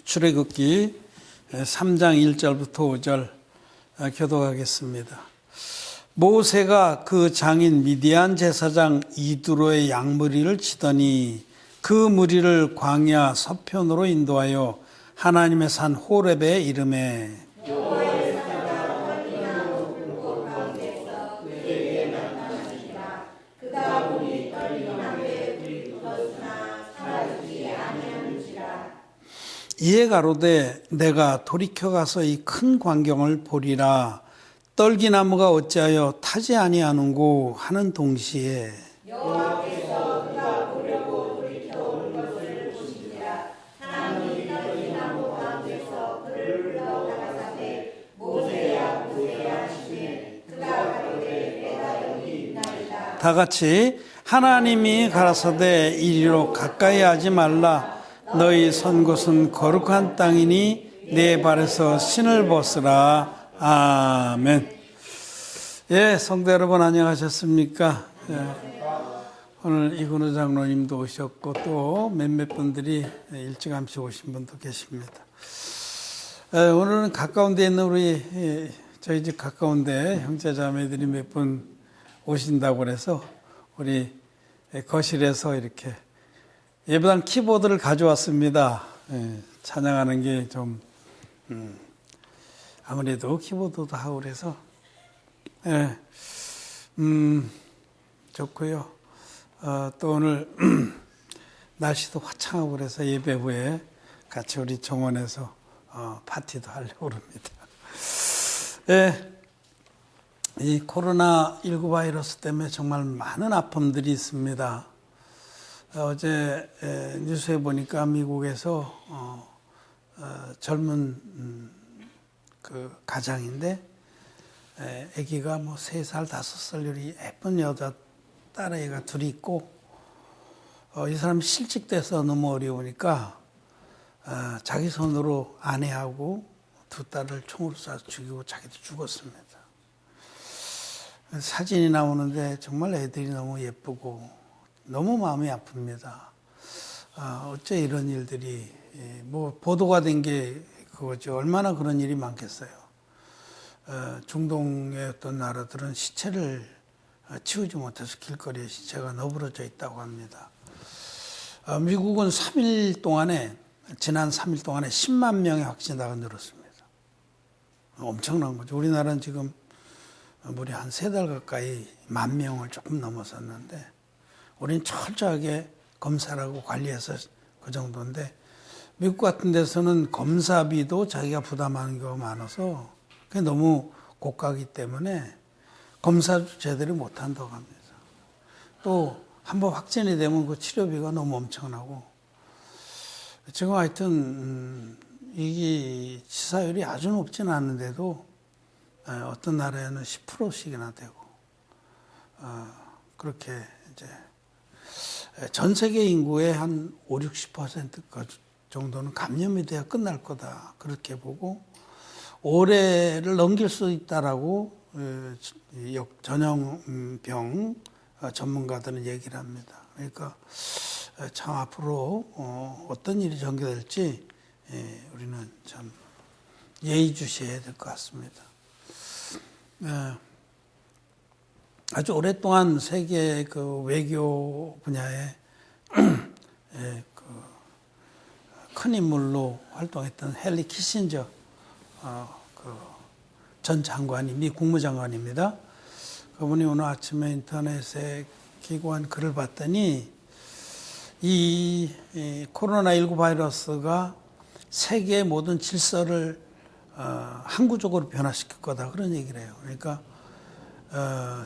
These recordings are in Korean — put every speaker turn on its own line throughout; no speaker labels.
출애굽기 3장 1절부터 5절 교독하겠습니다. 모세가 그 장인 미디안 제사장 이두로의 양무리를 치더니 그 무리를 광야 서편으로 인도하여 하나님의 산 호렙에 이르매 이에 가로되 내가 돌이켜 가서 이 큰 광경을 보리라. 떨기나무가 어찌하여 타지 아니하는고 하는 동시에 여호와께서 그가 보려고 돌이켜 온 것을 보시니라. 하나님이 떨기나무 가운데서 그를 불러 가라사대 모세야 모세야 하시매 그가 가로되 내가 여기 있나이다. 다 같이 하나님이 가라사대 이리로 가까이 하지 말라. 너희 선 곳은 거룩한 땅이니 내 발에서 신을 벗으라. 아멘. 예, 성도 여러분 안녕하셨습니까? 예, 오늘 이근우 장로님도 오셨고 또 몇몇 분들이 일찌감치 오신 분도 계십니다. 오늘은 가까운 데 있는 우리 저희 집 가까운데 형제 자매들이 몇 분 오신다고 그래서 우리 거실에서 이렇게 예배당 키보드를 가져왔습니다. 예, 찬양하는 게 좀 아무래도 키보드도 하고 그래서 예, 좋고요. 또 오늘 날씨도 화창하고 그래서 예배 후에 같이 우리 정원에서 파티도 하려고 합니다. 예, 이 코로나19 바이러스 때문에 정말 많은 아픔들이 있습니다. 어제 뉴스에 보니까 미국에서 젊은 그 가장인데 아기가 뭐 3살, 5살 요리 예쁜 여자 딸아이가 둘이 있고 이 사람이 실직돼서 너무 어려우니까 자기 손으로 아내하고 두 딸을 총으로 쏴서 죽이고 자기도 죽었습니다. 사진이 나오는데 정말 애들이 너무 예쁘고 너무 마음이 아픕니다. 어째 이런 일들이 뭐 보도가 된 게 그거죠. 얼마나 그런 일이 많겠어요. 중동의 어떤 나라들은 시체를 치우지 못해서 길거리에 시체가 너부러져 있다고 합니다. 미국은 지난 3일 동안에 10만 명의 확진자가 늘었습니다. 엄청난 거죠. 우리나라는 지금 무려 한 3달 가까이 10,000명을 조금 넘어섰는데 우리는 철저하게 검사를 하고 관리해서 그 정도인데 미국 같은 데서는 검사비도 자기가 부담하는 경우가 많아서 그게 너무 고가이기 때문에 검사도 제대로 못한다고 합니다. 또 한번 확진이 되면 그 치료비가 너무 엄청나고 지금 하여튼 이게 치사율이 아주 높지는 않은데도 어떤 나라에는 10%씩이나 되고 그렇게 이제 전 세계 인구의 한 50-60% 정도는 감염이 돼야 끝날 거다 그렇게 보고 올해를 넘길 수 있다라고 전염병 전문가들은 얘기를 합니다. 그러니까 참 앞으로 어떤 일이 전개될지 우리는 참 예의주시해야 될 것 같습니다. 아주 오랫동안 세계 그 외교 분야에 큰 인물로 활동했던 헨리 키신저 전 장관이 미 국무장관입니다. 그분이 오늘 아침에 인터넷에 기고한 글을 봤더니 이 코로나19 바이러스가 세계의 모든 질서를 항구적으로 변화시킬 거다 그런 얘기를 해요. 그러니까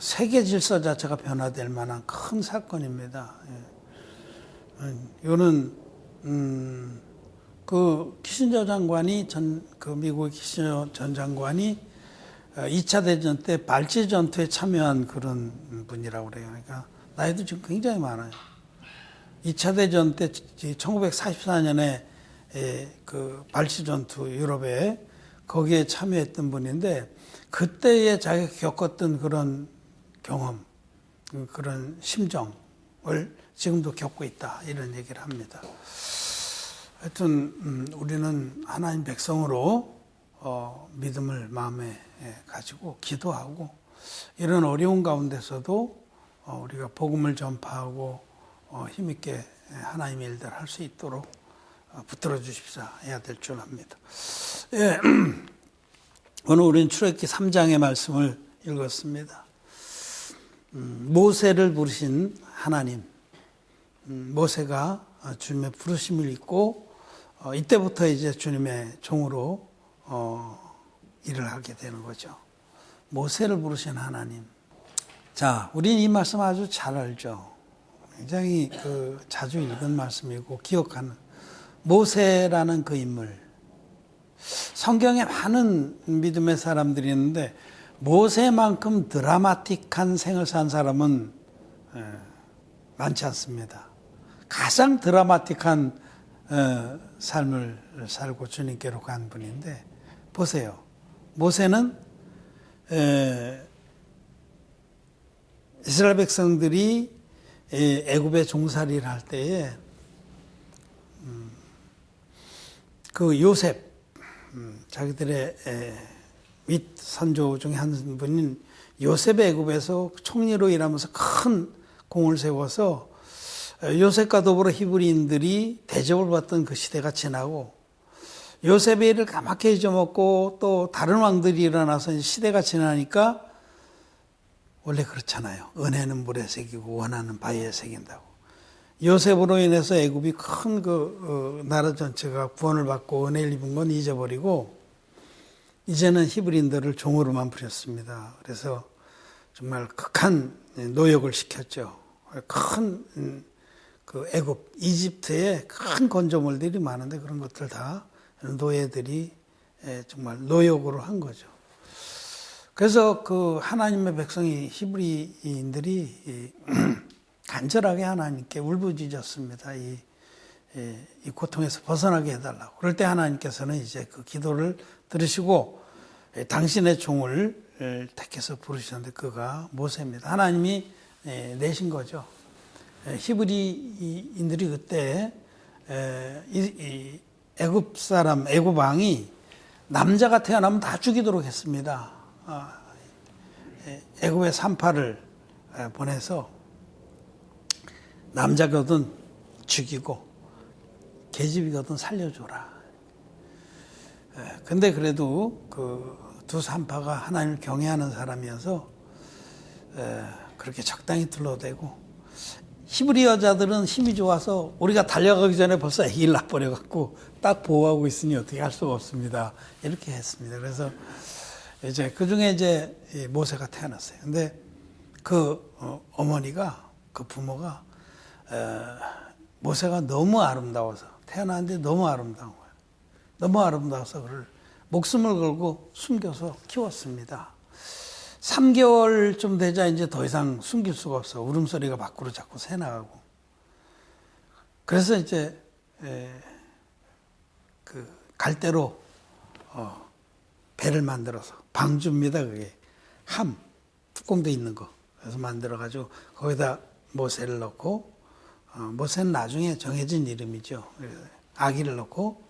세계 질서 자체가 변화될 만한 큰 사건입니다. 이거는 그 키신저 장관이 그 미국의 키신저 전 장관이 2차 대전 때 발제 전투에 참여한 그런 분이라고 그래요. 그러니까 나이도 지금 굉장히 많아요. 2차 대전 때 1944년에 그 발제 전투 유럽에 거기에 참여했던 분인데 그때에 자기가 겪었던 그런 경험, 그런 심정을 지금도 겪고 있다 이런 얘기를 합니다. 하여튼 우리는 하나님 백성으로 믿음을 마음에 가지고 기도하고 이런 어려운 가운데서도 우리가 복음을 전파하고 힘있게 하나님의 일들을 할 수 있도록 붙들어 주십사 해야 될 줄 압니다. 예, 오늘 우리는 출애굽기 3장의 말씀을 읽었습니다. 모세를 부르신 하나님, 모세가 주님의 부르심을 입고 이때부터 이제 주님의 종으로 일을 하게 되는 거죠. 모세를 부르신 하나님. 자, 우리는 이 말씀 아주 잘 알죠. 굉장히 자주 읽은 말씀이고 기억하는 모세라는 그 인물. 성경에 많은 믿음의 사람들이 있는데 모세만큼 드라마틱한 생을 산 사람은 많지 않습니다. 가장 드라마틱한 삶을 살고 주님께로 간 분인데 보세요. 모세는 이스라엘 백성들이 애굽의 종살이를 할 때에 그 요셉 자기들의 윗 선조 중에 한 분인 요셉의 애굽에서 총리로 일하면서 큰 공을 세워서 요셉과 더불어 히브리인들이 대접을 받던 그 시대가 지나고 요셉의 일을 까맣게 잊어먹고 또 다른 왕들이 일어나서 시대가 지나니까 원래 그렇잖아요. 은혜는 물에 새기고 원하는 바위에 새긴다고. 요셉으로 인해서 애굽이 큰 나라 전체가 구원을 받고 은혜를 입은 건 잊어버리고 이제는 히브리인들을 종으로만 부렸습니다. 그래서 정말 극한 노역을 시켰죠. 큰 애굽, 이집트에 큰 건조물들이 많은데 그런 것들 다 노예들이 정말 노역으로 한 거죠. 그래서 그 하나님의 백성이 히브리인들이 간절하게 하나님께 울부짖었습니다. 이 고통에서 벗어나게 해달라고. 그럴 때 하나님께서는 이제 그 기도를 들으시고 당신의 종을 택해서 부르셨는데 그가 모세입니다. 하나님이 내신 거죠. 히브리인들이 그때 애굽 사람, 애굽 왕이 남자가 태어나면 다 죽이도록 했습니다. 애굽의 산파를 보내서 남자거든 죽이고 계집이거든 살려줘라. 근데 그래도 그 두 산파가 하나님을 경외하는 사람이어서 그렇게 적당히 둘러대고 히브리 여자들은 힘이 좋아서 우리가 달려가기 전에 벌써 아기를 낳아버려갖고 딱 보호하고 있으니 어떻게 할 수가 없습니다. 이렇게 했습니다. 그래서 이제 그 중에 이제 모세가 태어났어요. 근데 그 어머니가 그 부모가 모세가 너무 아름다워서 태어났는데 너무 아름다운 거예요. 너무 아름다워서 그를 목숨을 걸고 숨겨서 키웠습니다. 3개월쯤 되자 이제 더 이상 숨길 수가 없어. 울음소리가 밖으로 자꾸 새나가고. 그래서 이제 그 갈대로 배를 만들어서 방주입니다. 그게 함 뚜껑도 있는 거. 그래서 만들어가지고 거기다 모세를 넣고 모세는 나중에 정해진 이름이죠. 아기를 넣고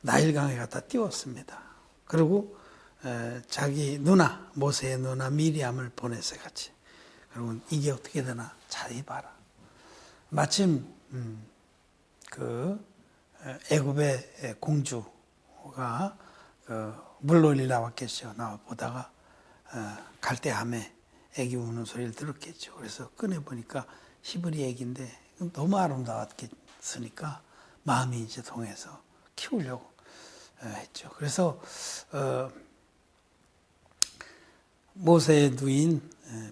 나일강에 갖다 띄웠습니다. 그리고 자기 누나, 모세의 누나 미리암을 보냈어요, 같이. 그리고 이게 어떻게 되나 자세히 봐라. 마침 그 애굽의 공주가 물놀이 나왔겠죠. 나와 보다가 갈대함에 애기 우는 소리를 들었겠죠. 그래서 꺼내 보니까 히브리 애기인데 너무 아름다웠으니까 마음이 이제 동해서 키우려고 했죠. 그래서 모세의 누인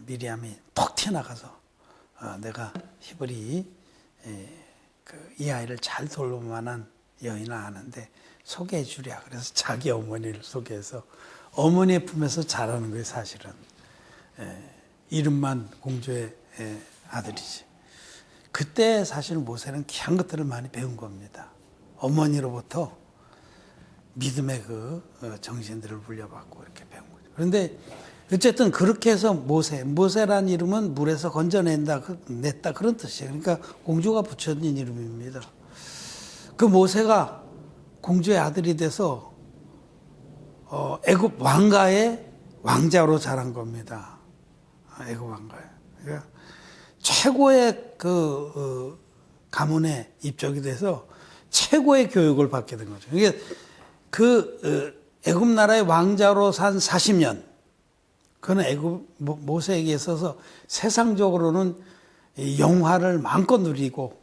미리암이 톡 튀어나가서 내가 히브리 이 아이를 잘 돌볼 만한 여인을 아는데 소개해 주랴. 그래서 자기 어머니를 소개해서 어머니의 품에서 자라는 거예요, 사실은. 이름만 공주의 아들이지. 그때 사실 모세는 귀한 것들을 많이 배운 겁니다. 어머니로부터 믿음의 그 정신들을 물려받고 이렇게 배운 거죠. 그런데 어쨌든 그렇게 해서 모세라는 이름은 물에서 건져낸다, 냈다 그런 뜻이에요. 그러니까 공주가 붙여진 이름입니다. 그 모세가 공주의 아들이 돼서 애굽 왕가의 왕자로 자란 겁니다. 애굽 왕가에. 그러니까 최고의 그 가문에 입적이 돼서 최고의 교육을 받게 된 거죠. 이게 그 애굽 나라의 왕자로 산 40년, 그는 애굽 모세에게 있어서 세상적으로는 영화를 마음껏 누리고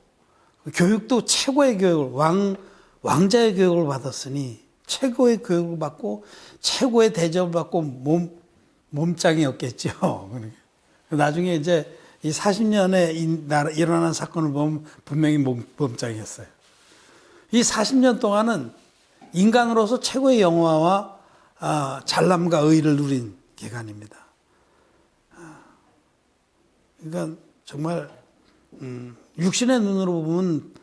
교육도 최고의 교육을 왕자의 교육을 받았으니 최고의 교육을 받고 최고의 대접을 받고 몸짱이었겠죠. 나중에 이제 이 40년에 일어난 사건을 보면 분명히 몸짱이었어요. 이 40년 동안은 인간으로서 최고의 영화와 잘남과 의를 누린 기간입니다. 그러니까 정말 육신의 눈으로 보면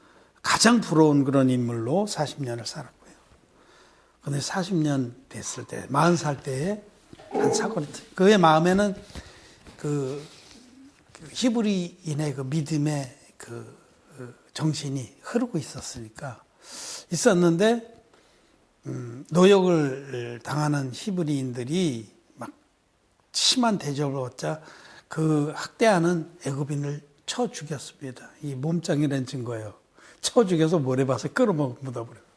가장 부러운 그런 인물로 40년을 살았고요. 그런데 40년 됐을 때, 40살 때에 한 사건이 그의 마음에는 그 히브리인의 그 믿음의 그 정신이 흐르고 있었는데 노역을 당하는 히브리인들이 막 심한 대접을 받자 그 학대하는 애굽인을 쳐 죽였습니다. 이 몸짱이라는 증거예요. 쳐 죽여서 모래밭에 끌어묻어버려요.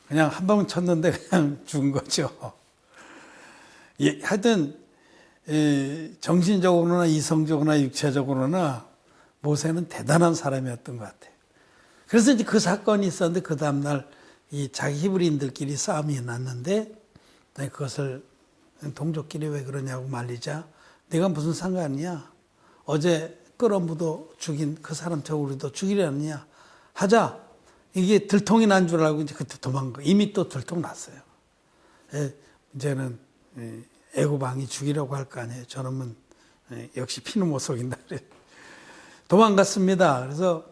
그냥 한 방 쳤는데 그냥 죽은 거죠. 하여튼 정신적으로나 이성적으로나 육체적으로나 모세는 대단한 사람이었던 것 같아요. 그래서 이제 그 사건이 있었는데 그 다음날 이 자기 히브리인들끼리 싸움이 났는데 그것을 동족끼리 왜 그러냐고 말리자 내가 무슨 상관이냐, 어제 끌어묻어 죽인 그 사람처럼 우리도 죽이려느냐 하자 이게 들통이 난 줄 알고 이제 그때 도망가. 이미 또 들통 났어요. 이제는 애굽 왕이 죽이려고 할 거 아니에요. 저놈은 역시 피는 못 속인다. 도망갔습니다. 그래서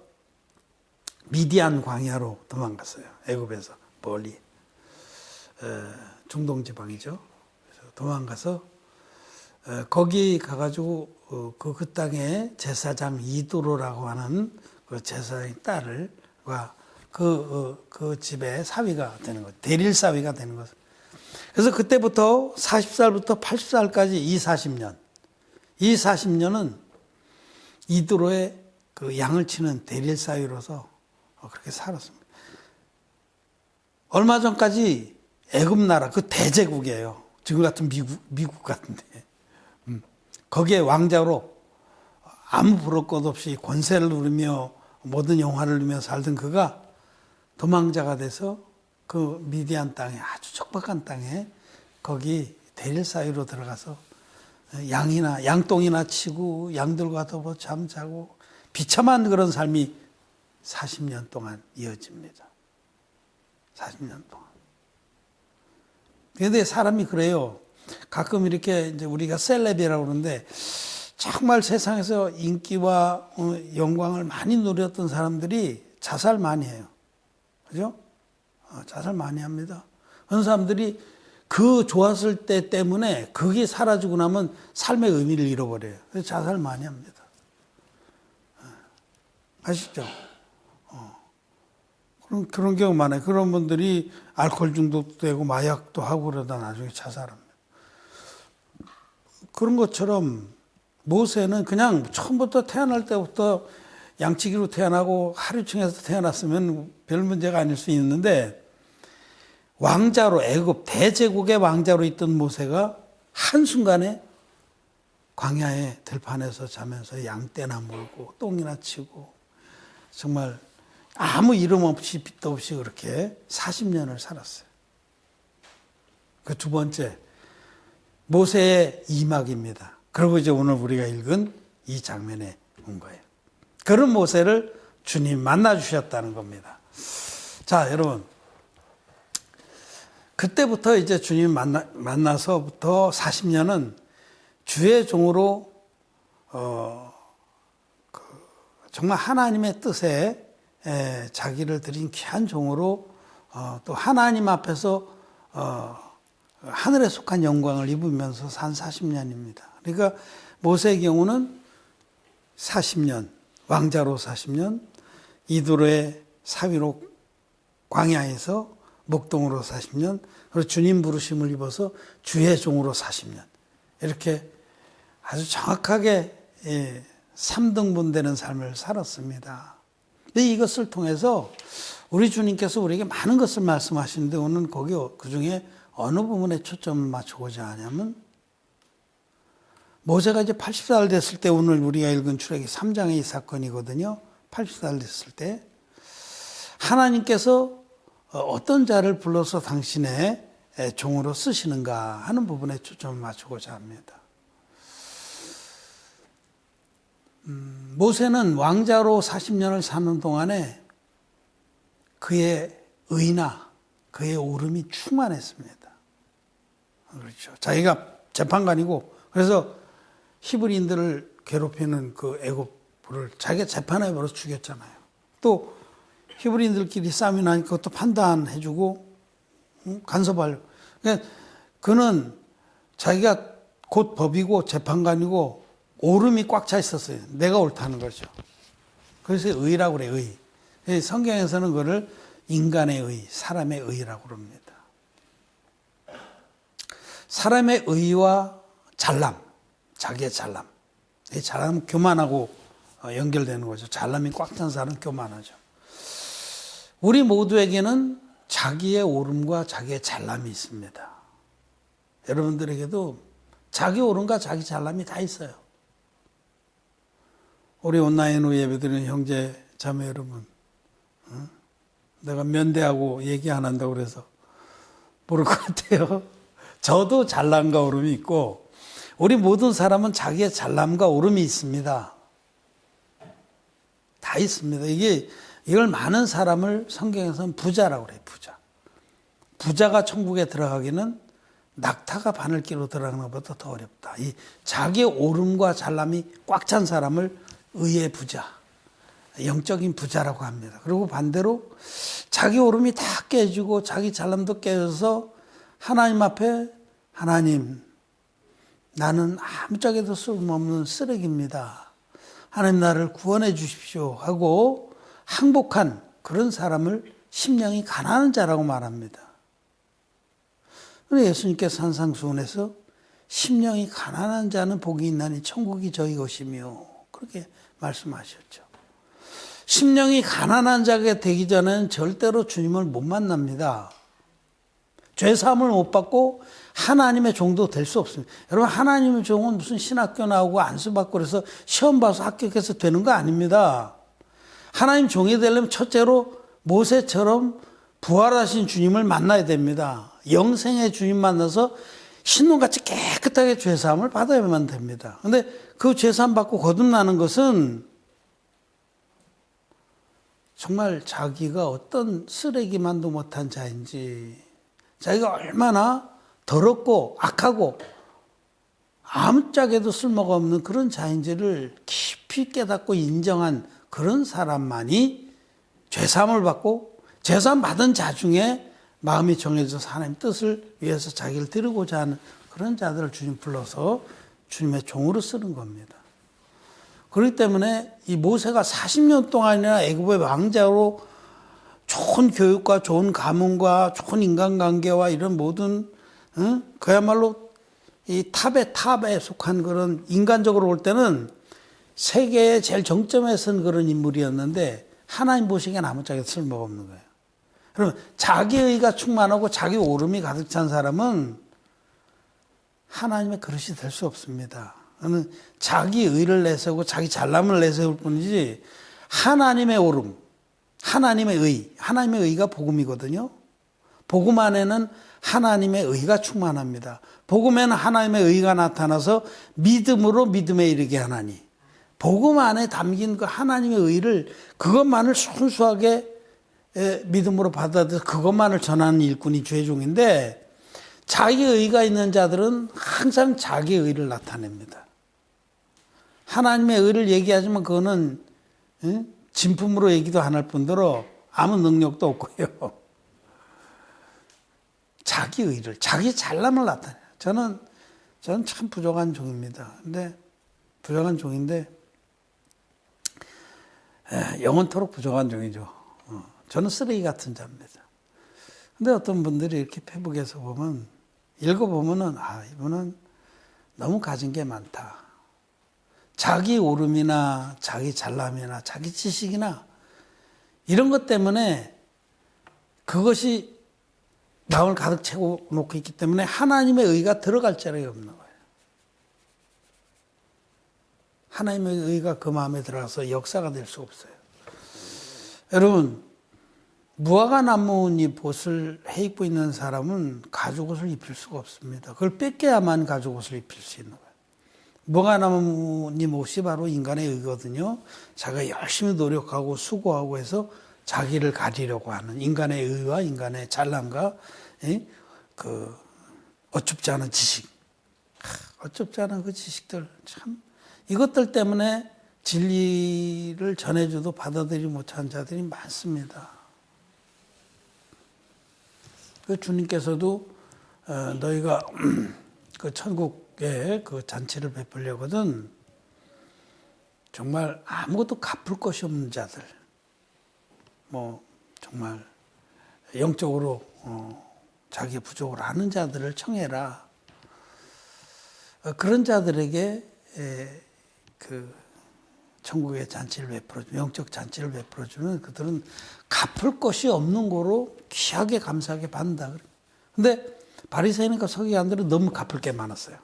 미디안 광야로 도망갔어요. 애굽에서 멀리 중동 지방이죠. 그래서 도망가서 거기 가가지고 그 땅에 제사장 이도로라고 하는 그 제사장의 딸과 그 집의 사위가 되는 거죠. 대릴 사위가 되는 거죠. 그래서 그때부터 40살부터 80살까지 이 40년은 이도로의 그 양을 치는 대릴 사위로서 그렇게 살았습니다. 얼마 전까지 애굽 나라 그 대제국이에요. 지금 같은 미국 같은데 거기에 왕자로 아무 부를 것 없이 권세를 누리며 모든 영화를 누리며 살던 그가 도망자가 돼서 그 미디안 땅에 아주 척박한 땅에 거기 대릴 사이로 들어가서 양똥이나 치고 양들과 더불어 잠자고 비참한 그런 삶이 40년 동안 이어집니다. 40년 동안. 그런데 사람이 그래요. 가끔 이렇게 이제 우리가 셀럽이라고 그러는데 정말 세상에서 인기와 영광을 많이 누렸던 사람들이 자살 많이 해요. 그죠? 자살 많이 합니다. 그런 사람들이 그 좋았을 때 때문에 그게 사라지고 나면 삶의 의미를 잃어버려요. 그래서 자살 많이 합니다. 아시죠? 그런 경우 많아요. 그런 분들이 알코올 중독도 되고 마약도 하고 그러다 나중에 자살합니다. 그런 것처럼 모세는 그냥 처음부터 태어날 때부터 양치기로 태어나고 하류층에서 태어났으면 별 문제가 아닐 수 있는데 왕자로 애굽 대제국의 왕자로 있던 모세가 한순간에 광야의 들판에서 자면서 양떼나 물고 똥이나 치고 정말 아무 이름 없이 빚도 없이 그렇게 40년을 살았어요. 그 두 번째 모세의 이막입니다. 그리고 이제 오늘 우리가 읽은 이 장면에 온 거예요. 그런 모세를 주님 만나 주셨다는 겁니다. 자, 여러분. 그때부터 이제 주님 만나서부터 40년은 주의 종으로 정말 하나님의 뜻에 자기를 드린 귀한 종으로 또 하나님 앞에서 하늘에 속한 영광을 입으면서 산 40년입니다. 그러니까 모세의 경우는 40년, 왕자로 40년, 이도로의 사위로 광야에서 목동으로 40년, 그리고 주님 부르심을 입어서 주의 종으로 40년. 이렇게 아주 정확하게 3등분 되는 삶을 살았습니다. 근데 이것을 통해서 우리 주님께서 우리에게 많은 것을 말씀하시는데 오늘 거기 그 중에 어느 부분에 초점을 맞추고자 하냐면 모세가 이제 80살 됐을 때 오늘 우리가 읽은 출애기 3장의 이 사건이거든요. 80살 됐을 때 하나님께서 어떤 자를 불러서 당신의 종으로 쓰시는가 하는 부분에 초점을 맞추고자 합니다. 모세는 왕자로 40년을 사는 동안에 그의 의나 그의 오름이 충만했습니다. 그렇죠. 자기가 재판관이고 그래서 히브리인들을 괴롭히는 그 애굽을 자기가 재판에 벌어서 죽였잖아요. 또 히브리인들끼리 싸움이 나니까 그것도 판단해주고 간섭하려고. 그러니까 그는 자기가 곧 법이고 재판관이고 오름이 꽉 차 있었어요. 내가 옳다는 거죠. 그래서 의라고 그래요. 의. 성경에서는 그거를 인간의 의, 사람의 의라고 그럽니다. 사람의 의와 잘남, 자기의 잘남. 이 잘남은 교만하고 연결되는 거죠. 잘남이 꽉 찬 사람은 교만하죠. 우리 모두에게는 자기의 오름과 자기의 잘남이 있습니다. 여러분들에게도 자기 오름과 자기 잘남이 다 있어요. 우리 온라인으로 예배드리는 형제 자매 여러분, 내가 면대하고 얘기 안 한다고 그래서 모를 것 같아요. 저도 잘남과 오름이 있고 우리 모든 사람은 자기의 잘남과 오름이 있습니다. 다 있습니다. 이걸 많은 사람을 성경에서는 부자라고 그래요. 부자. 부자가 천국에 들어가기는 낙타가 바늘기로 들어가는 것보다 더 어렵다. 이 자기의 오름과 잘남이 꽉 찬 사람을 의의 부자, 영적인 부자라고 합니다. 그리고 반대로 자기 오름이 다 깨지고 자기 잘남도 깨져서 하나님 앞에 하나님, 나는 아무짝에도 쓸모없는 쓰레기입니다. 하나님 나를 구원해 주십시오 하고 항복한 그런 사람을 심령이 가난한 자라고 말합니다. 예수님께서 산상수훈에서 심령이 가난한 자는 복이 있나니 천국이 저희 것이며 그렇게 말씀하셨죠. 심령이 가난한 자가 되기 전에는 절대로 주님을 못 만납니다. 죄사함을 못 받고 하나님의 종도 될 수 없습니다. 여러분 하나님의 종은 무슨 신학교 나오고 안수받고 그래서 시험 봐서 합격해서 되는 거 아닙니다. 하나님 종이 되려면 첫째로 모세처럼 부활하신 주님을 만나야 됩니다. 영생의 주님 만나서 신론같이 깨끗하게 죄사함을 받아야만 됩니다. 그런데 그 죄사함 받고 거듭나는 것은 정말 자기가 어떤 쓰레기만도 못한 자인지, 자기가 얼마나 더럽고 악하고 아무짝에도 쓸모가 없는 그런 자인지를 깊이 깨닫고 인정한 그런 사람만이 죄사함을 받고 죄사함 받은 자 중에 마음이 정해져서 하나님 뜻을 위해서 자기를 드리고자 하는 그런 자들을 주님 불러서 주님의 종으로 쓰는 겁니다. 그렇기 때문에 이 모세가 40년 동안이나 애굽의 왕자로 좋은 교육과 좋은 가문과 좋은 인간관계와 이런 모든 그야말로 이 탑에 속한 그런 인간적으로 볼 때는 세계의 제일 정점에 선 그런 인물이었는데 하나님 보시기엔 아무짝에 쓸모가 없는 거예요. 그러면 자기의가 충만하고 자기 오름이 가득 찬 사람은 하나님의 그릇이 될 수 없습니다. 그는 자기 의를 내세우고 자기 잘남을 내세울 뿐이지 하나님의 오름, 하나님의 의가 복음이거든요. 복음 안에는 하나님의 의가 충만합니다. 복음에는 하나님의 의가 나타나서 믿음으로 믿음에 이르게 하나니 복음 안에 담긴 그 하나님의 의를 그것만을 순수하게 믿음으로 받아들여서 그것만을 전하는 일꾼이 죄종인데 자기 의가 있는 자들은 항상 자기 의를 나타냅니다. 하나님의 의를 얘기하지만 그거는 진품으로 얘기도 안 할 뿐더러 아무 능력도 없고요. 자기 의를, 자기 잘남을 나타내요. 저는 참 부족한 종입니다. 근데 부족한 종인데 영원토록 부족한 종이죠. 저는 쓰레기 같은 자입니다. 근데 어떤 분들이 이렇게 페북에서 보면, 읽어보면은, 이분은 너무 가진 게 많다. 자기 오름이나 자기 잘남이나 자기 지식이나 이런 것 때문에 그것이 마음을 가득 채워 놓고 있기 때문에 하나님의 의가 들어갈 자리가 없는 거예요. 하나님의 의가 그 마음에 들어가서 역사가 될 수 없어요. 여러분, 무화과 나뭇잎 옷을 해 입고 있는 사람은 가죽옷을 입힐 수가 없습니다. 그걸 뺏겨야만 가죽옷을 입힐 수 있는 거예요. 무화과 나뭇잎 옷이 바로 인간의 의거든요. 자기가 열심히 노력하고 수고하고 해서 자기를 가리려고 하는 인간의 의와 인간의 잘남과 그 어줍지 않은 지식, 어줍지 않은 그 지식들, 참 이것들 때문에 진리를 전해줘도 받아들이지 못한 자들이 많습니다. 그 주님께서도 너희가 그 천국에 그 잔치를 베풀려거든 정말 아무것도 갚을 것이 없는 자들, 뭐 정말 영적으로 자기 부족을 아는 자들을 청해라. 그런 자들에게 그 천국의 잔치를 베풀어주면, 영적 잔치를 베풀어주면 그들은 갚을 것이 없는 거로 귀하게 감사하게 받는다. 근데 바리새인과 서기관들은 너무 갚을 게 많았어요.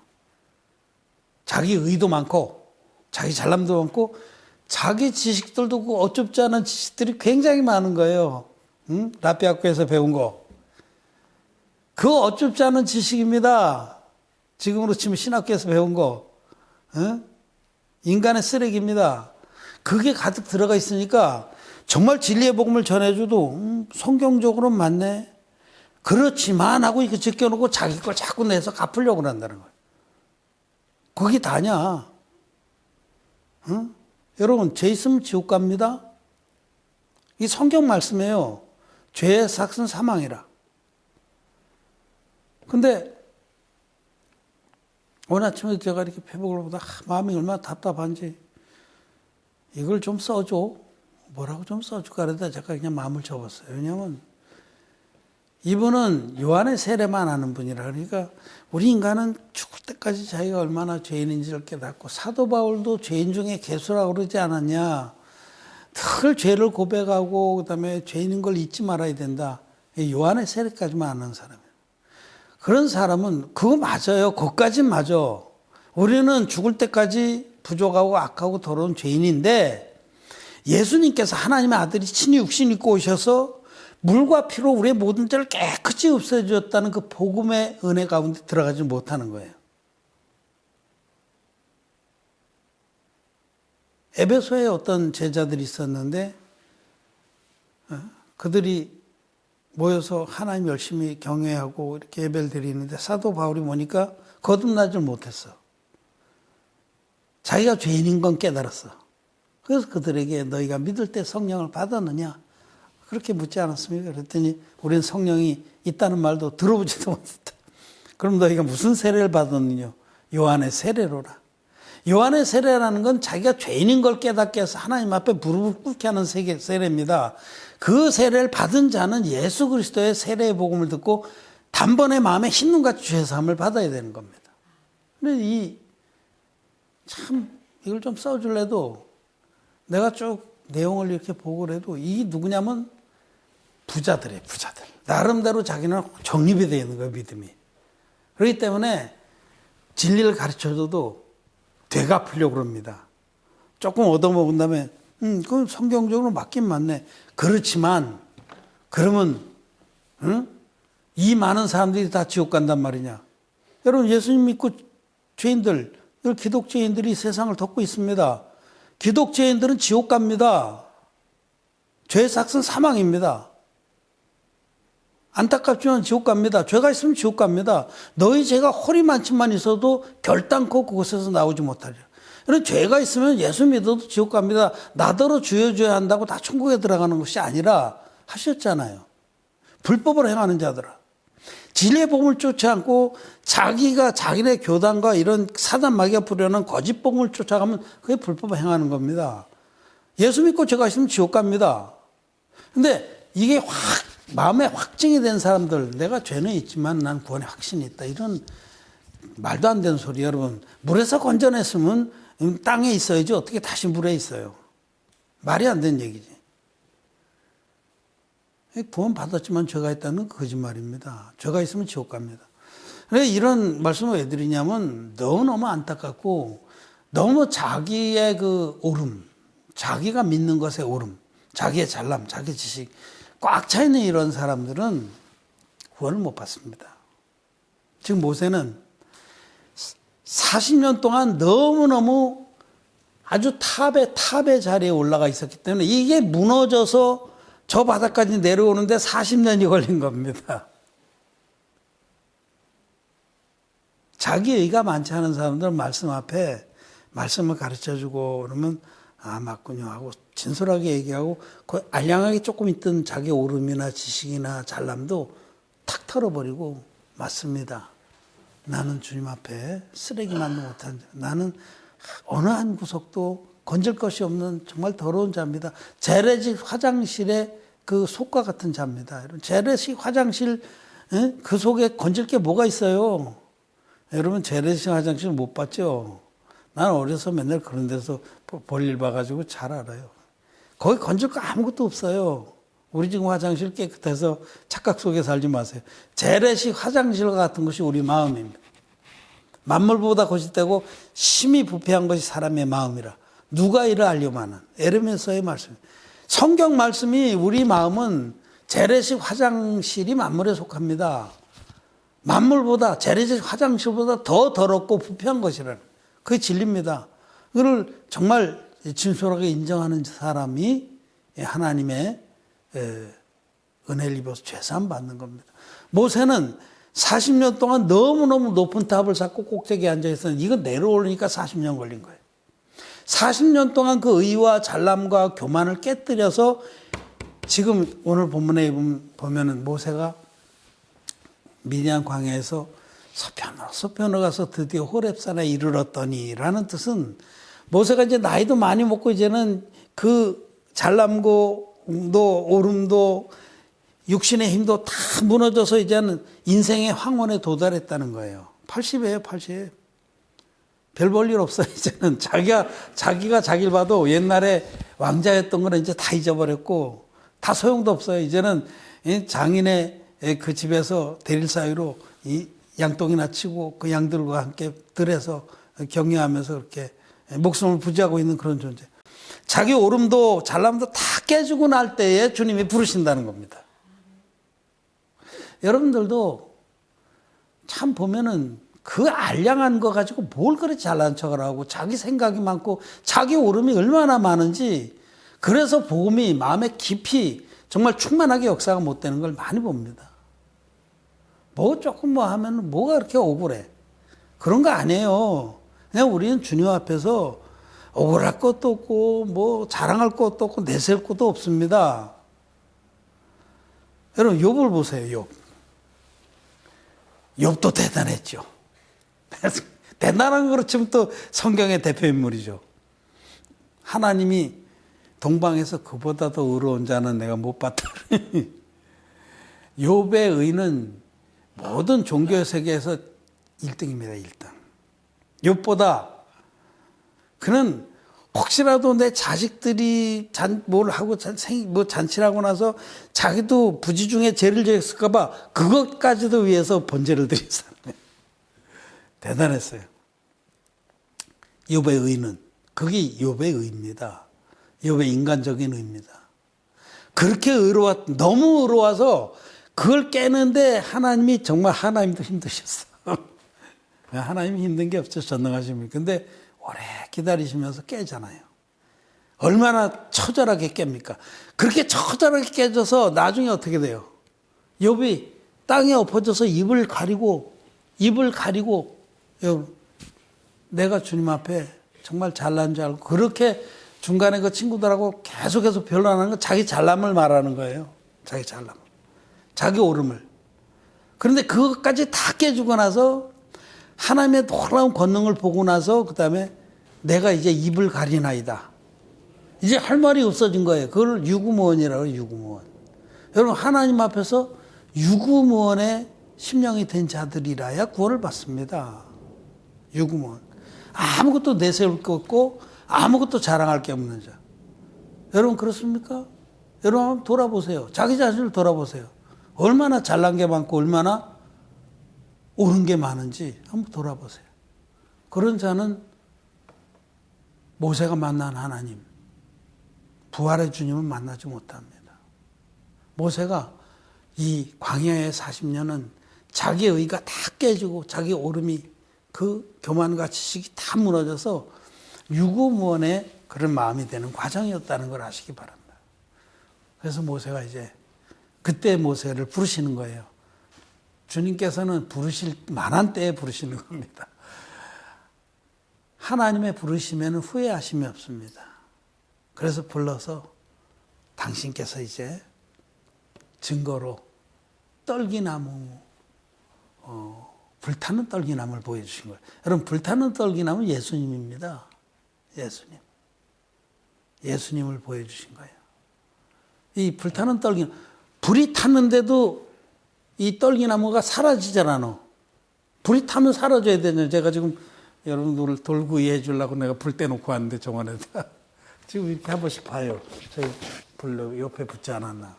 자기 의도 많고 자기 잘남도 많고 자기 지식들도 그 어줍지 않은 지식들이 굉장히 많은 거예요. 응? 라삐 학교에서 배운 거. 그 어줍지 않은 지식입니다. 지금으로 치면 신학교에서 배운 거. 응? 인간의 쓰레기입니다. 그게 가득 들어가 있으니까 정말 진리의 복음을 전해줘도 성경적으로 맞네. 그렇지만 하고 이렇게 제껴놓고 자기 걸 자꾸 내서 갚으려고 한다는 거예요. 그게 다냐? 응? 여러분, 죄 있으면 지옥 갑니다. 이 성경 말씀이에요. 죄의 삭은 사망이라. 근데 오늘 아침에 제가 이렇게 페북을 보다 마음이 얼마나 답답한지 이걸 좀 써줘. 뭐라고 좀 써줄까 그러다 제가 그냥 마음을 접었어요. 왜냐하면 이분은 요한의 세례만 하는 분이라. 그러니까 우리 인간은 죽을 때까지 자기가 얼마나 죄인인지를 깨닫고, 사도 바울도 죄인 중에 괴수라고 그러지 않았냐. 늘 죄를 고백하고 그다음에 죄인인 걸 잊지 말아야 된다. 요한의 세례까지만 아는 사람이에요. 그런 사람은 그거 맞아요. 그것까진 맞아. 우리는 죽을 때까지 부족하고 악하고 더러운 죄인인데 예수님께서 하나님의 아들이 친히 육신 입고 오셔서 물과 피로 우리의 모든 죄를 깨끗이 없애주었다는 그 복음의 은혜 가운데 들어가지 못하는 거예요. 에베소에 어떤 제자들이 있었는데 그들이 모여서 하나님 열심히 경외하고 이렇게 예배를 드리는데 사도 바울이 보니까 거듭나질 못했어. 자기가 죄인인 건 깨달았어. 그래서 그들에게 너희가 믿을 때 성령을 받았느냐? 그렇게 묻지 않았습니까? 그랬더니 우리는 성령이 있다는 말도 들어보지도 못했다. 그럼 너희가 무슨 세례를 받았느냐? 요한의 세례로라. 요한의 세례라는 건 자기가 죄인인 걸 깨닫게 해서 하나님 앞에 무릎을 꿇게 하는 세례입니다. 그 세례를 받은 자는 예수 그리스도의 세례의 복음을 듣고 단번에 마음에 흰눈같이 죄사함을 받아야 되는 겁니다. 근데 이걸 좀 써줄래도 내가 쭉 내용을 이렇게 보고 그래도 이 누구냐면 부자들이에요, 부자들. 나름대로 자기는 정립이 되어 있는 거예요, 믿음이. 그렇기 때문에 진리를 가르쳐줘도 되갚으려고 그럽니다. 조금 얻어먹은 다음에 그건 성경적으로 맞긴 맞네. 그렇지만 그러면 이 많은 사람들이 다 지옥 간단 말이냐. 여러분, 예수님 믿고 죄인들, 기독죄인들이 세상을 덮고 있습니다. 기독죄인들은 지옥 갑니다. 죄의 삭은 사망입니다. 안타깝지만 지옥 갑니다. 죄가 있으면 지옥 갑니다. 너희 죄가 허리만큼만 있어도 결단코 그곳에서 나오지 못하리라. 그런 죄가 있으면 예수 믿어도 지옥 갑니다. 나더러 주여줘야 한다고 다 천국에 들어가는 것이 아니라 하셨잖아요. 불법을 행하는 자들아. 진리의 복음을 쫓지 않고 자기가 자기네 교단과 이런 사단 마귀가 부려는 거짓 복음을 쫓아가면 그게 불법을 행하는 겁니다. 예수 믿고 제가 있으면 지옥 갑니다. 근데 이게 마음에 확증이 된 사람들, 내가 죄는 있지만 난 구원의 확신이 있다. 이런 말도 안 되는 소리. 여러분, 물에서 건져냈으면 땅에 있어야지 어떻게 다시 물에 있어요. 말이 안 되는 얘기지. 구원 받았지만 죄가 있다는 건 거짓말입니다. 죄가 있으면 지옥 갑니다. 그래서 이런 말씀을 왜 드리냐면 너무너무 안타깝고 너무 자기의 그 오름, 자기가 믿는 것의 오름, 자기의 잘남, 자기 지식 꽉 차 있는 이런 사람들은 구원을 못 받습니다. 지금 모세는 40년 동안 너무너무 아주 탑의 자리에 올라가 있었기 때문에 이게 무너져서 저 바닥까지 내려오는데 40년이 걸린 겁니다. 자기 의가 많지 않은 사람들은 말씀 앞에 말씀을 가르쳐주고 그러면 아 맞군요 하고 진솔하게 얘기하고 그 알량하게 조금 있던 자기 오름이나 지식이나 잘남도 탁 털어버리고 맞습니다. 나는 주님 앞에 쓰레기만도 못한 자. 나는 어느 한 구석도 건질 것이 없는 정말 더러운 자입니다. 재래식 화장실의 그 속과 같은 자입니다. 재래식 화장실 그 속에 건질 게 뭐가 있어요? 여러분 재래식 화장실 못 봤죠? 난 어려서 맨날 그런 데서 볼일 봐가지고 잘 알아요. 거기 건질 거 아무것도 없어요. 우리 지금 화장실 깨끗해서 착각 속에 살지 마세요. 재래식 화장실 같은 것이 우리 마음입니다. 만물보다 거짓되고 심히 부패한 것이 사람의 마음이라. 누가 이를 알려마는 에르메서의 말씀. 성경 말씀이 우리 마음은 재래식 화장실이 만물에 속합니다. 만물보다 재래식 화장실보다 더 더럽고 부패한 것이라는 그게 진리입니다. 그걸 정말 진솔하게 인정하는 사람이 하나님의 은혜를 입어서 죄사함 받는 겁니다. 모세는 40년 동안 너무너무 높은 탑을 쌓고 꼭대기에 앉아 있었는데 이거 내려오려니까 40년 걸린 거예요. 40년 동안 그 의와 잘남과 교만을 깨뜨려서 지금 오늘 본문에 보면은 모세가 미디안 광야에서 서편으로 가서 드디어 호렙산에 이르렀더니 라는 뜻은 모세가 이제 나이도 많이 먹고 이제는 그 잘남고 오름도 육신의 힘도 다 무너져서 이제는 인생의 황혼에 도달했다는 거예요. 80이에요, 80. 별 볼 일 없어요. 이제는 자기가 자기를 봐도 옛날에 왕자였던 거는 이제 다 잊어버렸고 다 소용도 없어요. 이제는 장인의 그 집에서 대릴 사이로 이 양똥이나 치고 그 양들과 함께 들에서 경영하면서 그렇게 목숨을 부지하고 있는 그런 존재. 자기 오름도 잘남도 다 깨지고 날 때에 주님이 부르신다는 겁니다. 여러분들도 참 보면은 그 알량한 거 가지고 뭘 그렇게 잘난 척을 하고 자기 생각이 많고 자기 오름이 얼마나 많은지 그래서 복음이 마음에 깊이 정말 충만하게 역사가 못 되는 걸 많이 봅니다. 뭐 조금 뭐 하면 뭐가 그렇게 억울해. 그런 거 아니에요. 그냥 우리는 주님 앞에서 억울할 것도 없고 뭐 자랑할 것도 없고 내세울 것도 없습니다. 여러분 욥을 보세요. 욥도 대단했죠. 대단한 거로 치면 또 성경의 대표 인물이죠. 하나님이 동방에서 그보다 더 의로운 자는 내가 못 봤다. 욥의 의는 모든 종교 세계에서 1등입니다. 1등. 욥보다 그는 혹시라도 내 자식들이 뭘 하고 잔치를 하고 나서 자기도 부지 중에 죄를 지었을까 봐 그것까지도 위해서 번제를 드린 사람이에요. 대단했어요. 욥의 의는 그게 욥의 의입니다. 욥의 인간적인 의입니다. 그렇게 너무 의로워서 그걸 깨는데 하나님이 정말 하나님도 힘드셨어. 하나님이 힘든 게 없죠. 전능하십니까. 근데 오래 기다리시면서 깨잖아요. 얼마나 처절하게 깹니까? 그렇게 처절하게 깨져서 나중에 어떻게 돼요? 욥이 땅에 엎어져서 입을 가리고 내가 주님 앞에 정말 잘난 줄 알고 그렇게 중간에 그 친구들하고 계속해서 변론하는 건 자기 잘남을 말하는 거예요. 자기 잘남. 자기 오름을. 그런데 그것까지 다 깨주고 나서 하나님의 놀라운 권능을 보고 나서 그 다음에 내가 이제 입을 가리나이다. 이제 할 말이 없어진 거예요. 그걸 유구무원이라고 해요. 유구무원. 여러분 하나님 앞에서 유구무원의 심령이 된 자들이라야 구원을 받습니다. 유구무원. 아무것도 내세울 게 없고 아무것도 자랑할 게 없는 자. 여러분 그렇습니까? 여러분 한번 돌아보세요. 자기 자신을 돌아보세요. 얼마나 잘난 게 많고 얼마나 옳은 게 많은지 한번 돌아보세요. 그런 자는 모세가 만난 하나님, 부활의 주님을 만나지 못합니다. 모세가 이 광야의 40년은 자기 의가 다 깨지고 자기 오름이 그 교만과 지식이 다 무너져서 유구무원의 그런 마음이 되는 과정이었다는 걸 아시기 바랍니다. 그래서 모세가 이제 그때 모세를 부르시는 거예요. 주님께서는 부르실 만한 때에 부르시는 겁니다. 하나님의 부르시면 후회하심이 없습니다. 그래서 불러서 당신께서 이제 증거로 떨기나무, 불타는 떨기나무를 보여주신 거예요. 여러분 불타는 떨기나무는 예수님입니다. 예수님. 예수님을 보여주신 거예요. 이 불타는 떨기나무, 불이 탔는데도 이 떨기나무가 사라지질 않아. 불이 타면 사라져야 되잖아요. 제가 지금 여러분들 돌구이 해주려고 내가 불 떼놓고 왔는데 정원에다. 지금 이렇게 한 번씩 봐요. 저희 불 옆에 붙지 않았나.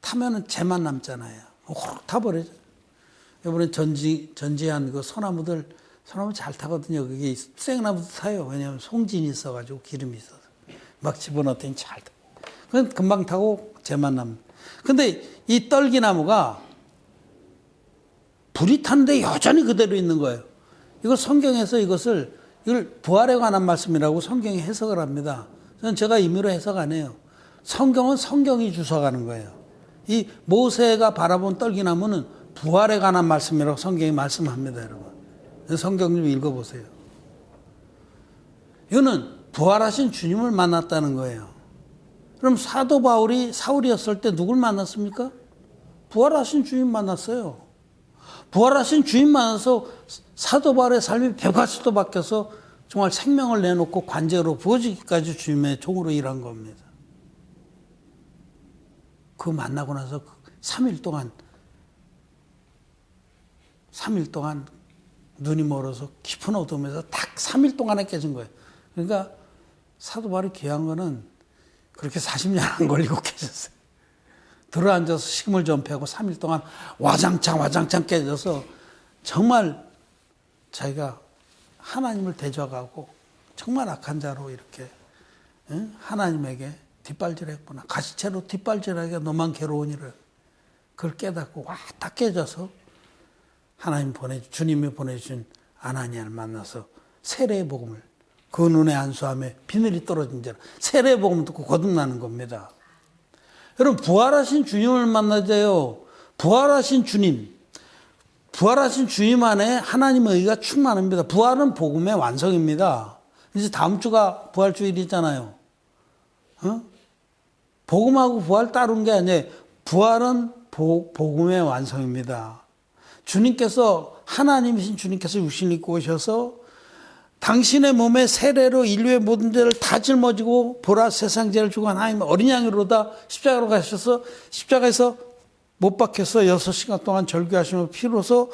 타면은 재만 남잖아요. 호록 타버리죠. 이번에 전지한 그 소나무 잘 타거든요. 그게 생나무도 타요. 왜냐하면 송진이 있어가지고 기름이 있어서. 막 집어넣더니 잘 타. 그건 금방 타고 재만 남. 근데 이 떨기나무가 불이 탔는데 여전히 그대로 있는 거예요. 이걸 성경에서 이걸 부활에 관한 말씀이라고 성경이 해석을 합니다. 저는 제가 임의로 해석 안 해요. 성경은 성경이 주석하는 거예요. 이 모세가 바라본 떨기나무는 부활에 관한 말씀이라고 성경이 말씀합니다, 여러분. 성경 좀 읽어보세요. 이거는 부활하신 주님을 만났다는 거예요. 그럼 사도 바울이 사울이었을 때 누굴 만났습니까? 부활하신 주님 만났어요. 부활하신 주님 만나서 사도 바울의 삶이 180도 바뀌어서 정말 생명을 내놓고 관제로 부어지기까지 주님의 종으로 일한 겁니다. 그 만나고 나서 3일 동안 눈이 멀어서 깊은 어둠에서 딱 3일 동안에 깨진 거예요. 그러니까 사도 바울이 귀한 거는 그렇게 40년 안 걸리고 깨졌어요. 들어앉아서 식물 전폐하고 3일 동안 와장창 깨져서 정말 자기가 하나님을 대적하고 정말 악한 자로 이렇게 하나님에게 뒷발질했구나. 가시채로 뒷발질하기가 너만 괴로우니를 그걸 깨닫고 딱 깨져서 주님이 보내주신 아나니아를 만나서 세례의 복음을 그 눈에 안수함에 비늘이 떨어진 자라 세례의 복음 듣고 거듭나는 겁니다. 여러분 부활하신 주님을 만나자요. 부활하신 주님 안에 하나님의 의가 충만합니다. 부활은 복음의 완성입니다. 이제 다음 주가 부활주일이잖아요. 복음하고 부활 따른 게 아니에요. 부활은 복음의 완성입니다. 하나님이신 주님께서 육신을 입고 오셔서 당신의 몸에 세례로 인류의 모든 죄를 다 짊어지고 보라 세상 죄를 주고 하나님 어린 양으로다 십자가로 가셔서 십자가에서 못 박혀서 6시간 동안 절규하시며 피로서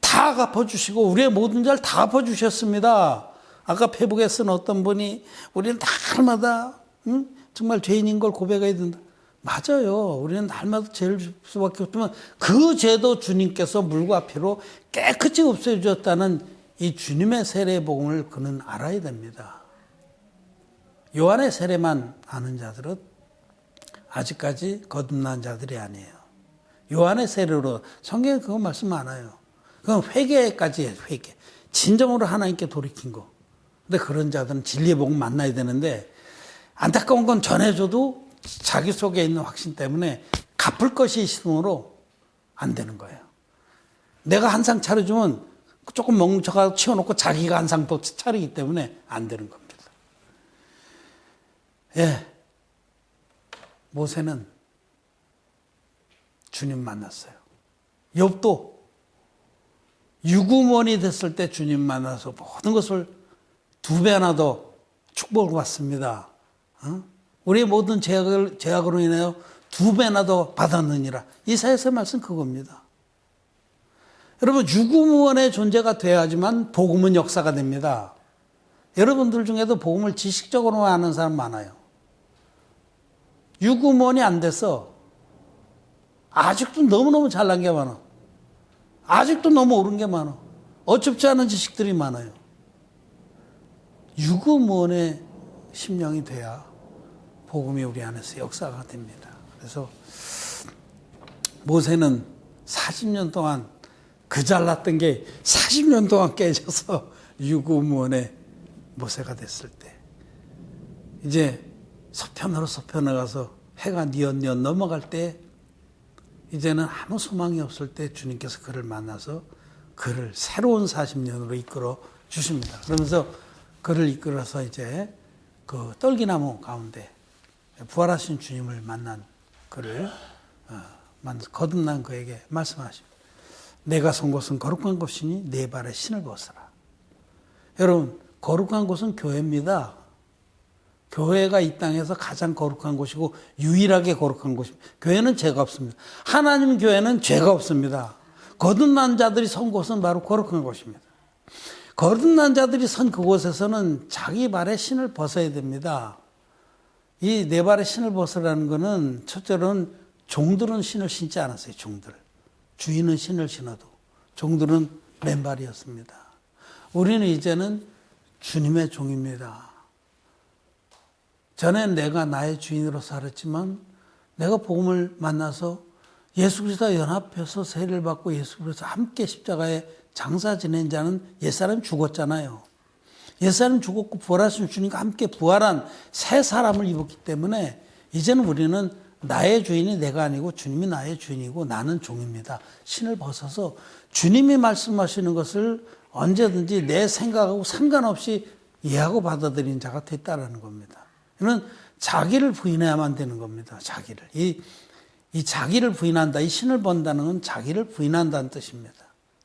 다 갚아주시고 우리의 모든 죄를 다 갚아주셨습니다. 아까 페북에 쓴 어떤 분이 우리는 날마다 정말 죄인인 걸 고백해야 된다. 맞아요. 우리는 날마다 죄를 질 수밖에 없지만 그 죄도 주님께서 물과 피로 깨끗이 없애주셨다는 이 주님의 세례의 복음을 그는 알아야 됩니다. 요한의 세례만 아는 자들은 아직까지 거듭난 자들이 아니에요. 요한의 세례로 성경에 그거 말씀 많아요. 그건 회개까지 해요. 회개. 진정으로 하나님께 돌이킨 거. 근데 그런 자들은 진리의 복음 만나야 되는데 안타까운 건 전해줘도 자기 속에 있는 확신 때문에 갚을 것이 있으므로 안 되는 거예요. 내가 한 상 차려주면 조금 멍청하고 치워놓고 자기가 한 상 또 차리기 때문에 안 되는 겁니다. 예. 모세는 주님 만났어요. 욥도 유구무원이 됐을 때 주님 만나서 모든 것을 2배나 더 축복을 받습니다. 우리의 모든 죄악으로 인하여 2배나 더 받았느니라. 이사야서의 말씀 그겁니다. 여러분, 유구무원의 존재가 돼야지만 복음은 역사가 됩니다. 여러분들 중에도 복음을 지식적으로 아는 사람 많아요. 유구무원이 안 돼서 아직도 너무너무 잘난 게 많아. 아직도 너무 옳은 게 많아. 어줍지 않은 지식들이 많아요. 유구무원의 심령이 돼야 복음이 우리 안에서 역사가 됩니다. 그래서 모세는 40년 동안 그 잘났던 게 40년 동안 깨져서 유구무원의 모세가 됐을 때 이제 서편으로 가서 해가 뉘엿뉘엿 넘어갈 때 이제는 아무 소망이 없을 때 주님께서 그를 만나서 그를 새로운 40년으로 이끌어 주십니다. 그러면서 그를 이끌어서 이제 그 떨기나무 가운데 부활하신 주님을 만난 그를 거듭난 그에게 말씀하십니다. 내가 선 곳은 거룩한 곳이니 내 발에 신을 벗어라. 여러분, 거룩한 곳은 교회입니다. 교회가 이 땅에서 가장 거룩한 곳이고 유일하게 거룩한 곳입니다. 교회는 죄가 없습니다. 하나님 교회는 죄가 없습니다. 거듭난 자들이 선 곳은 바로 거룩한 곳입니다. 거듭난 자들이 선 그곳에서는 자기 발에 신을 벗어야 됩니다. 이 내 발에 신을 벗으라는 것은 첫째로는 종들은 신을 신지 않았어요. 종들. 주인은 신을 신어도 종들은 맨발이었습니다. 우리는 이제는 주님의 종입니다. 전엔 내가 나의 주인으로 살았지만 내가 복음을 만나서 예수 그리스도와 연합해서 세례를 받고 예수 그리스도와 함께 십자가에 장사 지낸 자는 옛사람이 죽었잖아요. 옛사람이 죽었고 부활하신 주님과 함께 부활한 새 사람을 입었기 때문에 이제는 우리는 나의 주인이 내가 아니고 주님이 나의 주인이고 나는 종입니다. 신을 벗어서 주님이 말씀하시는 것을 언제든지 내 생각하고 상관없이 이해하고 받아들이는 자가 됐다라는 겁니다. 이는 자기를 부인해야만 되는 겁니다. 자기를. 이 자기를 부인한다. 이 신을 본다는 건 자기를 부인한다는 뜻입니다.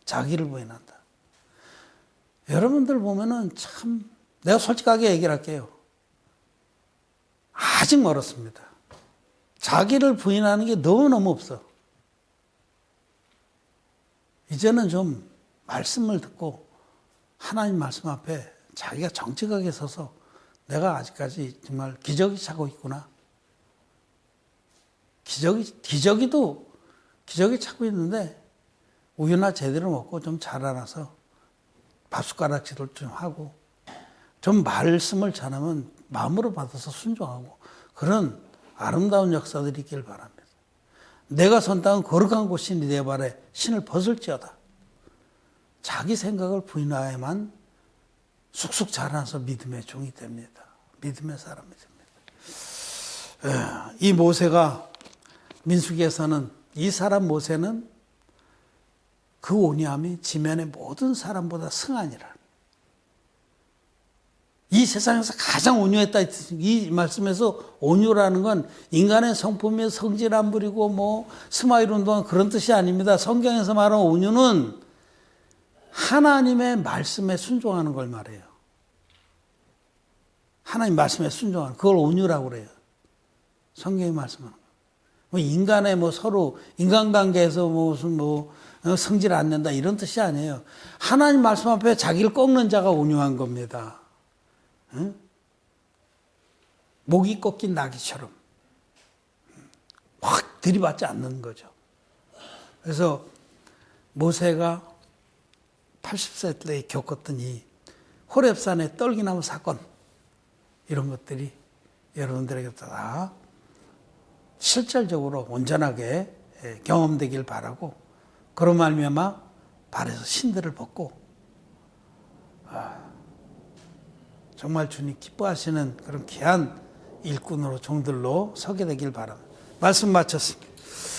자기를 부인한다. 여러분들 보면은 참, 내가 솔직하게 얘기를 할게요. 아직 멀었습니다. 자기를 부인하는 게 너무너무 없어. 이제는 좀 말씀을 듣고 하나님 말씀 앞에 자기가 정직하게 서서 내가 아직까지 정말 기저귀 차고 있구나. 기저귀 차고 있는데 우유나 제대로 먹고 좀 자라나서 밥숟가락질을 좀 하고 좀 말씀을 전하면 마음으로 받아서 순종하고 그런 아름다운 역사들이 있길 바랍니다. 내가 선 땅은 거룩한 곳이니 내 발에 신을 벗을지어다. 자기 생각을 부인하야만 쑥쑥 자라나서 믿음의 종이 됩니다. 믿음의 사람이 됩니다. 이 모세가 민수기에서는 이 사람 모세는 그 온유함이 지면의 모든 사람보다 승하니라. 이 세상에서 가장 온유했다. 이 말씀에서 온유라는 건 인간의 성품에 성질 안 부리고 뭐 스마일 운동한 그런 뜻이 아닙니다. 성경에서 말하는 온유는 하나님의 말씀에 순종하는 걸 말해요. 하나님 말씀에 순종하는 그걸 온유라고 그래요. 성경이 말씀하는 거. 뭐 인간의 뭐 서로 인간관계에서 무슨 성질 안 낸다 이런 뜻이 아니에요. 하나님 말씀 앞에 자기를 꺾는 자가 온유한 겁니다. 응? 목이 꺾인 나귀처럼 확 들이받지 않는 거죠. 그래서 모세가 80세 때 겪었던 이 호렙산의 떨기나무 사건 이런 것들이 여러분들에게 다 실질적으로 온전하게 경험되길 바라고 그런 말미암아 발에서 신들을 벗고 정말 주님 기뻐하시는 그런 귀한 일꾼으로 종들로 서게 되길 바랍니다. 말씀 마쳤습니다.